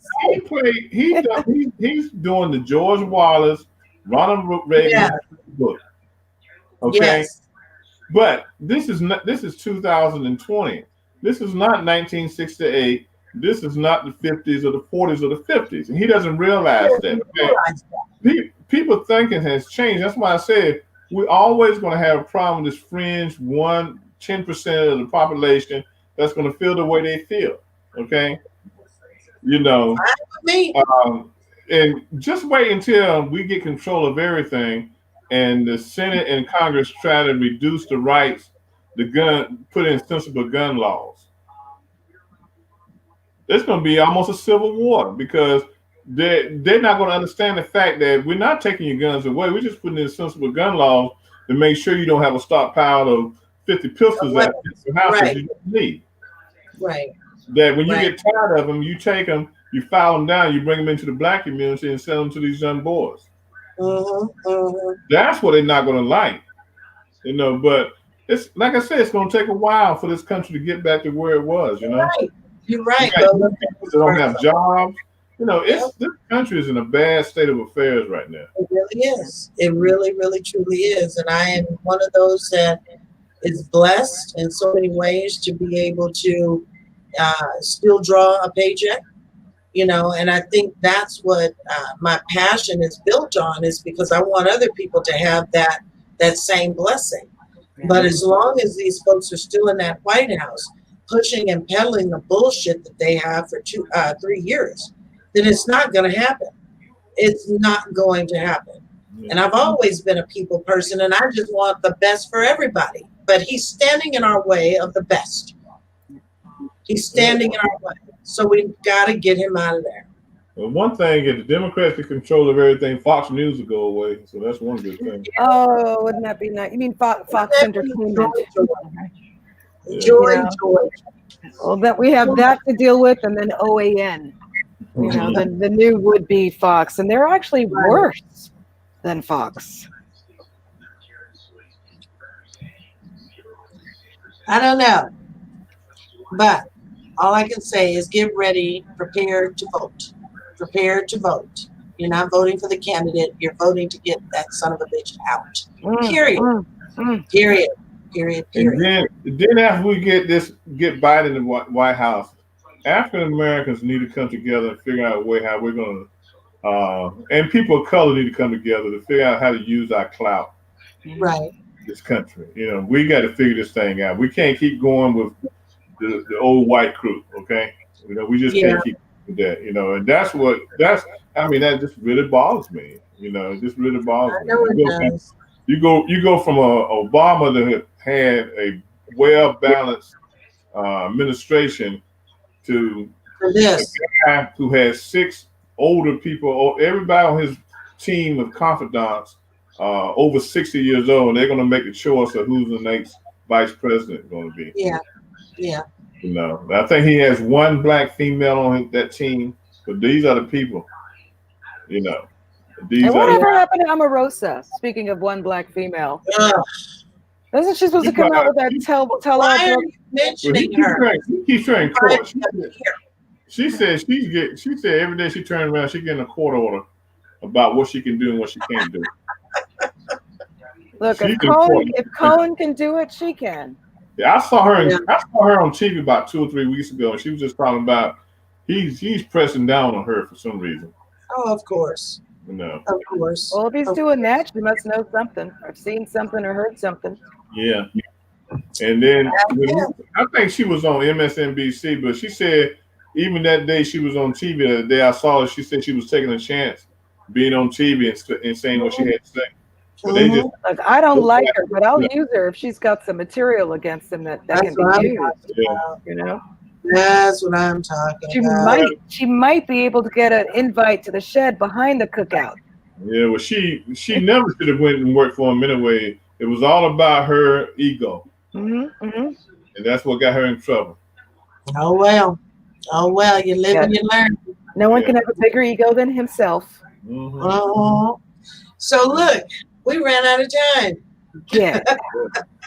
He's doing the George Wallace, Ronald Reagan Yeah. book. Okay, Yes. but this is 2020. This is not 1968. This is not the 50s or the 40s or the 50s, and he doesn't realize that. Okay? People thinking has changed. That's why I said we're always going to have a problem with this fringe 10% of the population that's going to feel the way they feel. Okay, Me. and just wait until we get control of everything, and the Senate and Congress try to reduce the rights, put in sensible gun laws. It's going to be almost a civil war because they're not going to understand the fact that we're not taking your guns away. We're just putting in sensible gun laws to make sure you don't have a stockpile of 50 pistols at your house that you don't need. Right. That when you get tired of them, you take them, you file them down, you bring them into the black community and sell them to these young boys. That's what they're not going to like. But it's like I said, it's going to take a while for this country to get back to where it was. Right. You're right. You got young people that don't have jobs. This country is in a bad state of affairs right now. It really is. It really, really, truly is. And I am one of those that is blessed in so many ways to be able to still draw a paycheck, and I think that's what my passion is built on, is because I want other people to have that same blessing. But as long as these folks are still in that White House pushing and peddling the bullshit that they have for 3 years, then it's not going to happen. It's not going to happen. And I've always been a people person, and I just want the best for everybody. But he's standing in our way of the best. He's standing in our way. So we've got to get him out of there. Well, one thing, if the Democrats get control of everything, Fox News will go away. So that's one good thing. Oh, wouldn't that be nice? You mean Fox Entertainment? Joy. Well, that we have that to deal with, and then OAN. You know, the new would-be Fox, and they're actually worse than Fox. I don't know. But all I can say is get ready, prepare to vote. Prepare to vote. You're not voting for the candidate. You're voting to get that son of a bitch out. Period. Period. Period. Period. And then after we get Biden in the White House, African Americans need to come together and figure out a way how we're going to, and people of color need to come together to figure out how to use our clout. Right. This country, you know, we got to figure this thing out. We can't keep going with the old white crew. Okay, you know, we just can't keep with that. You know, and that just really bothers me. You know, it just really bothers me. You go from Obama that had a well-balanced administration to this a guy who has 6 older people, everybody on his team of confidants over 60 years old. They're going to make a choice of who's the next vice president going to be. Yeah. You know, I think he has 1 black female on that team, but these are the people. You know, and whatever happened to Omarosa? Speaking of 1 black female, isn't she supposed to come out with that tell all? Why are you mentioning her? He keeps trying court. She said every day she turns around, she getting a court order about what she can do and what she can't do. Look, if Cohen can do it, she can. Yeah, I saw her on TV about 2 or 3 weeks ago, and she was just talking about he's pressing down on her for some reason. Oh, of course. You know. Of course. Well, if he's doing that, she must know something. I've seen something or heard something. Yeah. And then I think she was on MSNBC, but she said even that day she was on TV, the day I saw her, she said she was taking a chance being on TV and saying what she had to say. But they just, look, I don't like her, but I'll use her if she's got some material against him that can be used. You know? That's what I'm talking about. She might be able to get an invite to the shed behind the cookout. Yeah, well, she never should have went and worked for him anyway. It was all about her ego. And that's what got her in trouble. Oh, well, you live and you learn. No one can have a bigger ego than himself. So look, we ran out of time. Yeah.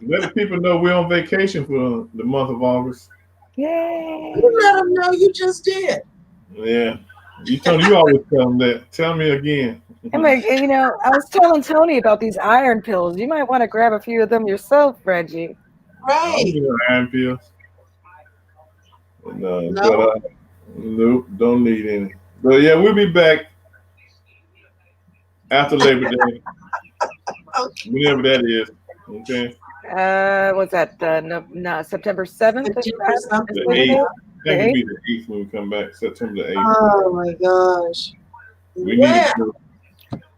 Let the people know we're on vacation for the month of August. Yay. You let them know you just did. Yeah. You always tell them that. Tell me again. I'm like, you know, I was telling Tony about these iron pills. You might want to grab a few of them yourself, Reggie. Right. Iron pills. Nope, don't need any. But yeah, we'll be back after Labor Day. Whenever that is. Okay. What's that? September 7th? The 8th. I think it'll be the 8th when we come back. September the 8th. Oh my gosh.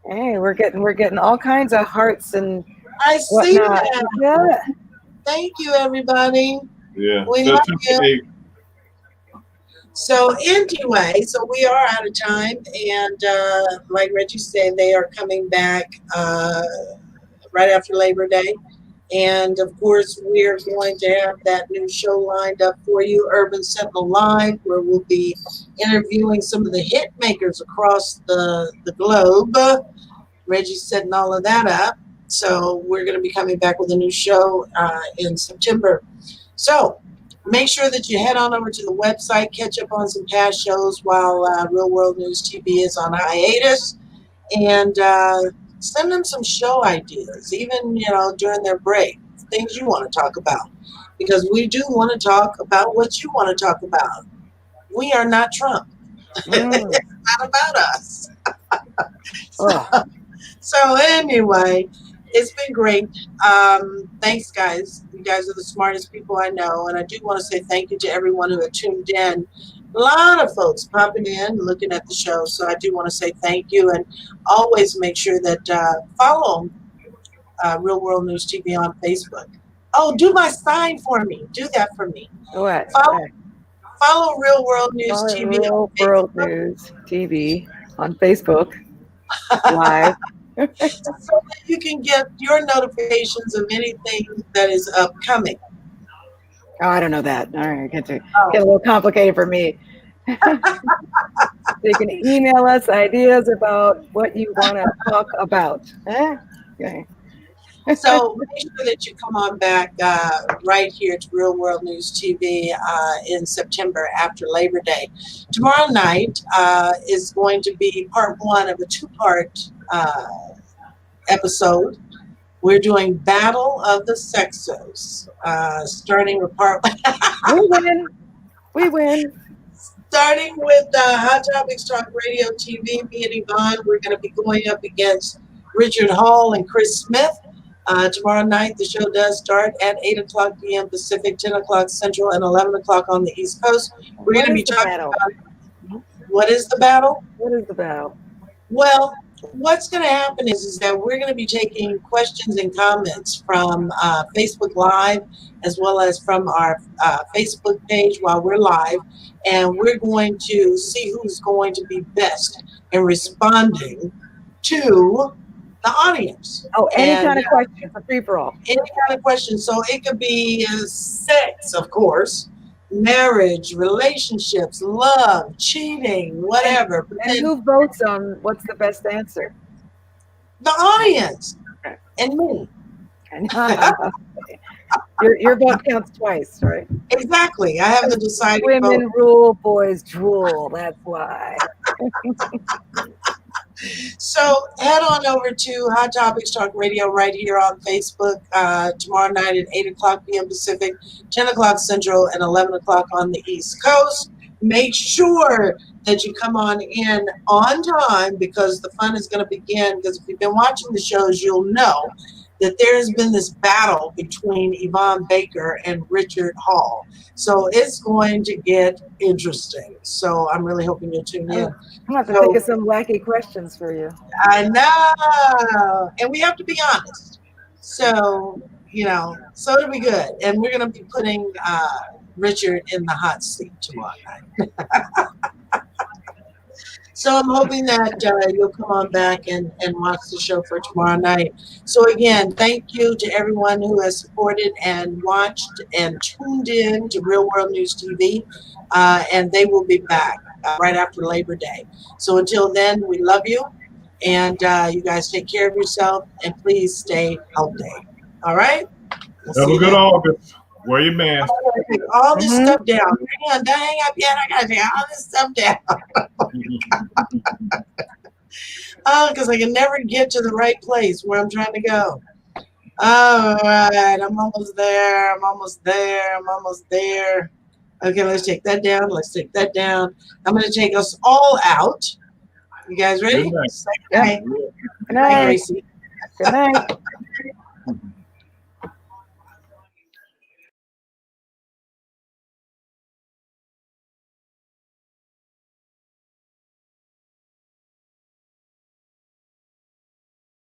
Hey, we're getting all kinds of hearts and I see that. Yeah. Thank you, everybody. Yeah. We love you. So anyway, we are out of time, and like Reggie said, they are coming back right after Labor Day. And of course, we're going to have that new show lined up for you, Urban Sentinel Live, where we'll be interviewing some of the hit makers across the globe. Reggie's setting all of that up. So we're going to be coming back with a new show in September. So make sure that you head on over to the website, catch up on some past shows while Real World News TV is on hiatus, and send them some show ideas, even, during their break, things you want to talk about, because we do want to talk about what you want to talk about. We are not Trump. It's not about us. So anyway, it's been great. Thanks, guys. You guys are the smartest people I know. And I do want to say thank you to everyone who had tuned in. A lot of folks popping in, looking at the show. So I do want to say thank you. And always make sure that follow Real World News TV on Facebook. Oh, do my sign for me. Do that for me. What? Follow Real World News TV. Real World News TV on Facebook Live. So that you can get your notifications of anything that is upcoming. Oh, I don't know that. All right, get a little complicated for me. So you can email us ideas about what you want to talk about. Okay. So make sure that you come on back right here to Real World News TV in September after Labor Day. Tomorrow night is going to be part one of a two-part episode. We're doing Battle of the Sexos, starting with part We win. Starting with Hot Topics Talk Radio TV, me and Yvonne, we're going to be going up against Richard Hall and Chris Smith. Tomorrow night, the show does start at 8 o'clock p.m. Pacific, 10 o'clock Central, and 11 o'clock on the East Coast. We're going to be talking about what is the battle? What is the battle? Well, what's going to happen is that we're going to be taking questions and comments from Facebook Live as well as from our Facebook page while we're live, and we're going to see who's going to be best in responding to the audience. Oh, any kind of question, a free-for-all. Any kind of question. So it could be sex, of course, marriage, relationships, love, cheating, whatever. And who votes on what's the best answer? The audience and me. Your vote counts twice, right? Exactly. I have the deciding vote. Women rule, boys drool. That's why. So head on over to Hot Topics Talk Radio right here on Facebook tomorrow night at 8 o'clock p.m. Pacific, 10 o'clock Central, and 11 o'clock on the East Coast. Make sure that you come on in on time because the fun is going to begin. Because if you've been watching the shows, you'll know that there has been this battle between Yvonne Baker and Richard Hall. So it's going to get interesting. So I'm really hoping you'll tune in. I'm going to have to think of some wacky questions for you. I know. And we have to be honest. So, so it'll be good. And we're going to be putting Richard in the hot seat tomorrow night. So I'm hoping that you'll come on back and watch the show for tomorrow night. So again, thank you to everyone who has supported and watched and tuned in to Real World News TV. And they will be back right after Labor Day. So until then, we love you. And you guys take care of yourself. And please stay healthy. All right? Have a good August. Wear your mask. Take all this stuff down. Hang on, don't hang up yet. I gotta take all this stuff down. Because I can never get to the right place where I'm trying to go. All right, I'm almost there. Okay, let's take that down. I'm going to take us all out. You guys ready? Good night. Good night. Good night, Gracie. Good night.